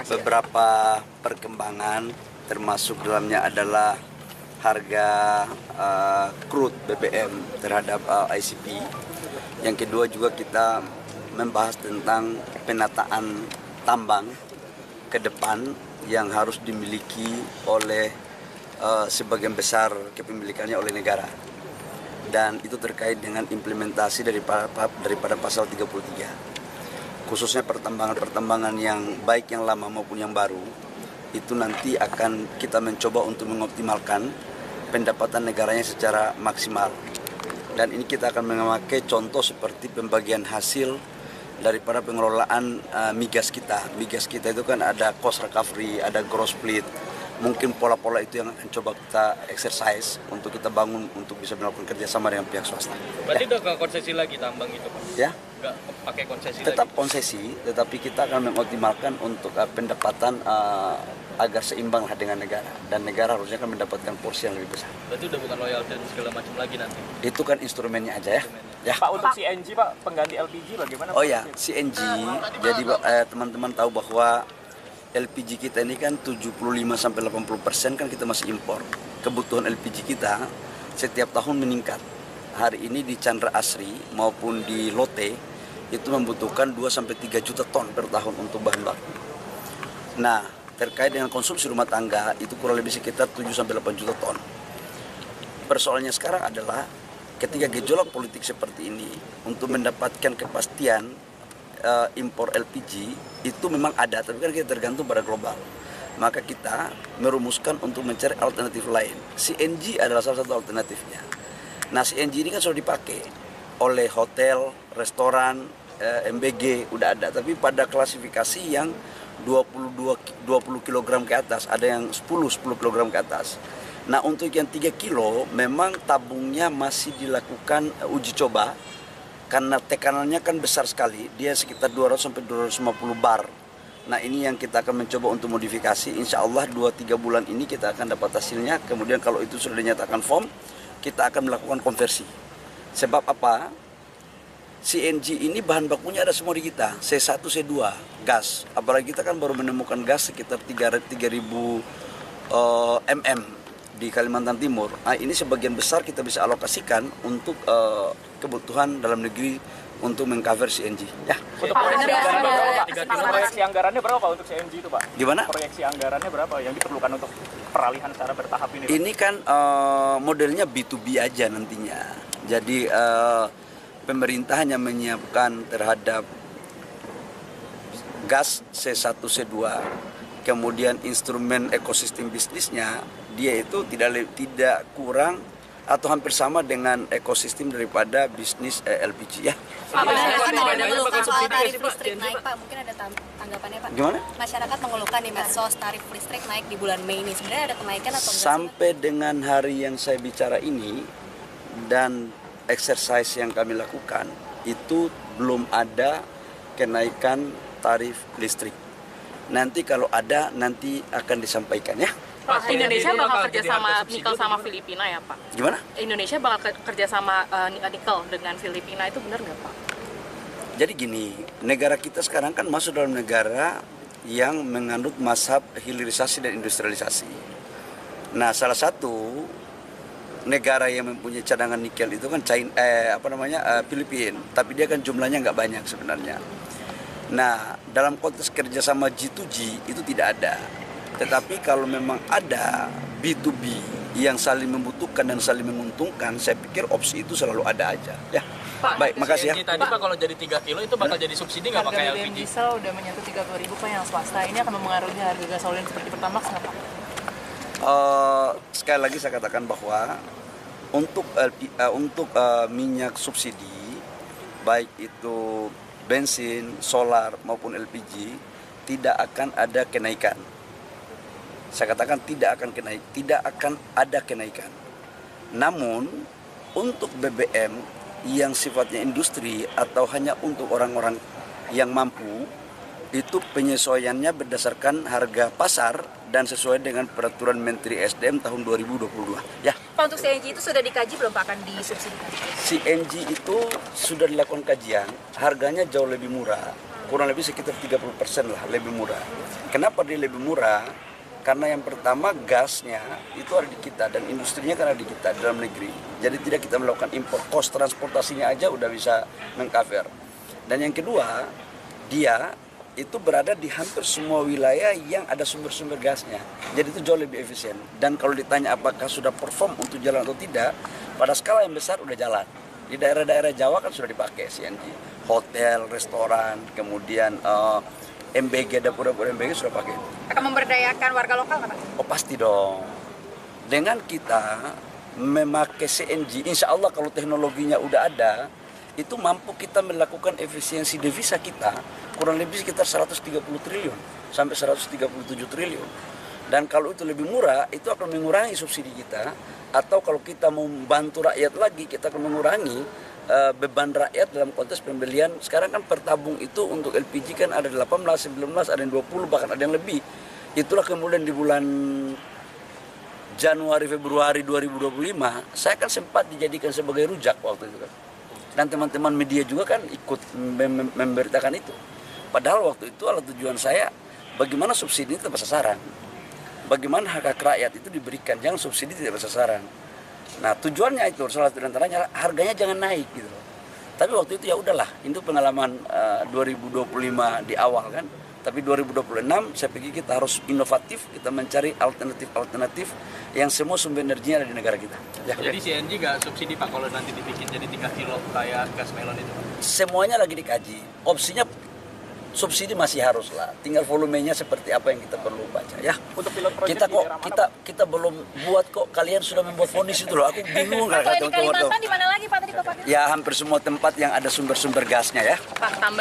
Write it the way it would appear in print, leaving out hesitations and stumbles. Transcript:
beberapa perkembangan, termasuk dalamnya adalah harga crude BBM terhadap ICP. Yang kedua juga kita membahas tentang penataan tambang ke depan yang harus dimiliki oleh sebagian besar kepemilikannya oleh negara. Dan itu terkait dengan implementasi daripada pasal 33. Khususnya pertambangan-pertambangan yang baik yang lama maupun yang baru, itu nanti akan kita mencoba untuk mengoptimalkan pendapatan negaranya secara maksimal. Dan ini kita akan memakai contoh seperti pembagian hasil daripada pengelolaan migas kita. Migas kita itu kan ada cost recovery, ada gross split. Mungkin pola-pola itu yang akan coba kita exercise untuk kita bangun untuk bisa melakukan kerjasama dengan pihak swasta. Berarti udah ke konsesi lagi tambang itu, Pak? Ya. Nggak pakai konsesi tetap lagi? Konsesi, tetapi kita akan mengoptimalkan untuk pendapatan agar seimbang lah dengan negara. Dan negara harusnya kan mendapatkan porsi yang lebih besar. Berarti udah bukan loyalty dan segala macam lagi nanti? Itu kan instrumennya aja ya. Ya. Pak, untuk CNG Pak, pengganti LPG bagaimana? Oh ya, CNG, jadi teman-teman tahu bahwa LPG kita ini kan 75-80% kan kita masih impor. Kebutuhan LPG kita setiap tahun meningkat. Hari ini di Chandra Asri maupun di Lote itu membutuhkan 2-3 juta ton per tahun untuk bahan baku. Nah, terkait dengan konsumsi rumah tangga itu kurang lebih sekitar 7-8 juta ton. Persoalannya sekarang adalah ketika gejolak politik seperti ini, untuk mendapatkan kepastian impor LPG itu memang ada, tapi kan kita tergantung pada global. Maka kita merumuskan untuk mencari alternatif lain. CNG adalah salah satu alternatifnya. Nah, CNG ini kan sudah dipakai oleh hotel, restoran, MBG udah ada, tapi pada klasifikasi yang 20 kg ke atas, ada yang 10 kg ke atas. Nah, untuk yang 3 kilo memang tabungnya masih dilakukan uji coba karena tekanannya kan besar sekali, dia sekitar 200-250 bar. Nah, ini yang kita akan mencoba untuk modifikasi. Insya Allah 2-3 bulan ini kita akan dapat hasilnya. Kemudian kalau itu sudah dinyatakan firm, kita akan melakukan konversi. Sebab apa? CNG ini bahan bakunya ada semua di kita, C1, C2, gas. Apalagi kita kan baru menemukan gas sekitar 3.000 mm di Kalimantan Timur. Nah, ini sebagian besar kita bisa alokasikan untuk kebutuhan dalam negeri untuk mengcover CNG. Ya. Untuk proyeksi anggarannya berapa Pak untuk CNG itu Pak? Gimana? Proyeksi anggarannya berapa yang diperlukan untuk peralihan secara bertahap ini? Ini kan modelnya B2B aja nantinya. Jadi pemerintah hanya menyiapkan terhadap gas C1, C2, kemudian instrumen ekosistem bisnisnya, dia itu tidak kurang atau hampir sama dengan ekosistem daripada bisnis LPG ya. Pak, masyarakat mengeluhkan soal tarif listrik naik, Pak. Mungkin ada tanggapannya, Pak? Gimana? Masyarakat mengeluhkan di medsos tarif listrik naik di bulan Mei ini. Sebenarnya ada kenaikan atau enggak? Sampai dengan hari yang saya bicara ini dan exercise yang kami lakukan, itu belum ada kenaikan tarif listrik. Nanti kalau ada, nanti akan disampaikan ya. Pak, Indonesia bakal kerja sama nikel sama Filipina ya Pak? Gimana? Indonesia bakal kerja sama nikel dengan Filipina, itu benar nggak Pak? Jadi gini, negara kita sekarang kan masuk dalam negara yang menganut mazhab hilirisasi dan industrialisasi. Nah, salah satu negara yang mempunyai cadangan nikel itu kan Filipina, tapi dia kan jumlahnya nggak banyak sebenarnya. Nah, dalam konteks kerjasama G2G itu tidak ada. Tetapi kalau memang ada B2B yang saling membutuhkan dan saling menguntungkan, saya pikir opsi itu selalu ada aja. Ya, Pak, baik, makasih ya. Tadi Pak, kalau jadi 3 kilo itu bakal jadi subsidi nggak pakai Harga BBM LPG? diesel udah menyentuh 30.000 Pak yang swasta. Ini akan mempengaruhi harga gasolin seperti Pertamax nggak Pak? Sekali lagi saya katakan bahwa untuk minyak subsidi, baik itu bensin, solar maupun LPG, tidak akan ada kenaikan. Saya katakan tidak akan ada kenaikan. Namun untuk BBM yang sifatnya industri atau hanya untuk orang-orang yang mampu, itu penyesuaiannya berdasarkan harga pasar dan sesuai dengan peraturan Menteri SDM tahun 2022. Ya. Pak, untuk CNG itu sudah dikaji belum Pak akan disubsidikan? CNG itu sudah dilakukan kajian, harganya jauh lebih murah kurang lebih sekitar 30% lah lebih murah. Kenapa dia lebih murah? Karena yang pertama gasnya itu ada di kita dan industrinya kan ada di kita di dalam negeri. Jadi tidak kita melakukan impor, cost transportasinya aja udah bisa mengcover. Dan yang kedua, dia itu berada di hampir semua wilayah yang ada sumber-sumber gasnya. Jadi itu jauh lebih efisien. Dan kalau ditanya apakah sudah perform untuk jalan atau tidak, pada skala yang besar udah jalan. Di daerah-daerah Jawa kan sudah dipakai CNG. Hotel, restoran, kemudian MBG, dapur-dapur MBG sudah pakai. Akan memberdayakan warga lokal nggak, Pak? Oh pasti dong. Dengan kita memakai CNG, insya Allah kalau teknologinya udah ada, itu mampu kita melakukan efisiensi devisa kita kurang lebih sekitar 130 triliun sampai 137 triliun. Dan kalau itu lebih murah, itu akan mengurangi subsidi kita. Atau kalau kita mau membantu rakyat lagi, kita akan mengurangi beban rakyat dalam konteks pembelian. Sekarang kan per tabung itu untuk LPG kan ada 18, 19, ada yang 20, bahkan ada yang lebih. Itulah kemudian di bulan Januari, Februari 2025, saya kan sempat dijadikan sebagai rujak waktu itu kan. Dan teman-teman media juga kan ikut memberitakan itu. Padahal waktu itu adalah tujuan saya, bagaimana subsidi itu tepat sasaran. Bagaimana hak rakyat itu diberikan, jangan subsidi tidak bersasaran. Nah tujuannya itu salah satu antaranya harganya jangan naik gitu. Tapi waktu itu ya udahlah, itu pengalaman 2025 di awal kan. Tapi 2026 saya pikir kita harus inovatif, kita mencari alternatif yang semua sumber energinya ada di negara kita. Ya, Jadi CNG nggak subsidi Pak kalau nanti dibikin jadi 3 kilo kayak gas melon itu Pak? semuanya lagi dikaji. Opsinya subsidi masih harus lah. Tinggal volumenya seperti apa yang kita perlu baca ya. Untuk pilot project Kita di kok daerah mana, kita belum buat kok, kalian sudah membuat vonis itu loh. Aku bingung Kalau di teman-teman. Kalimantan di mana lagi Pak tadi Pak? Ya hampir semua tempat yang ada sumber-sumber gasnya ya. Pak, tambah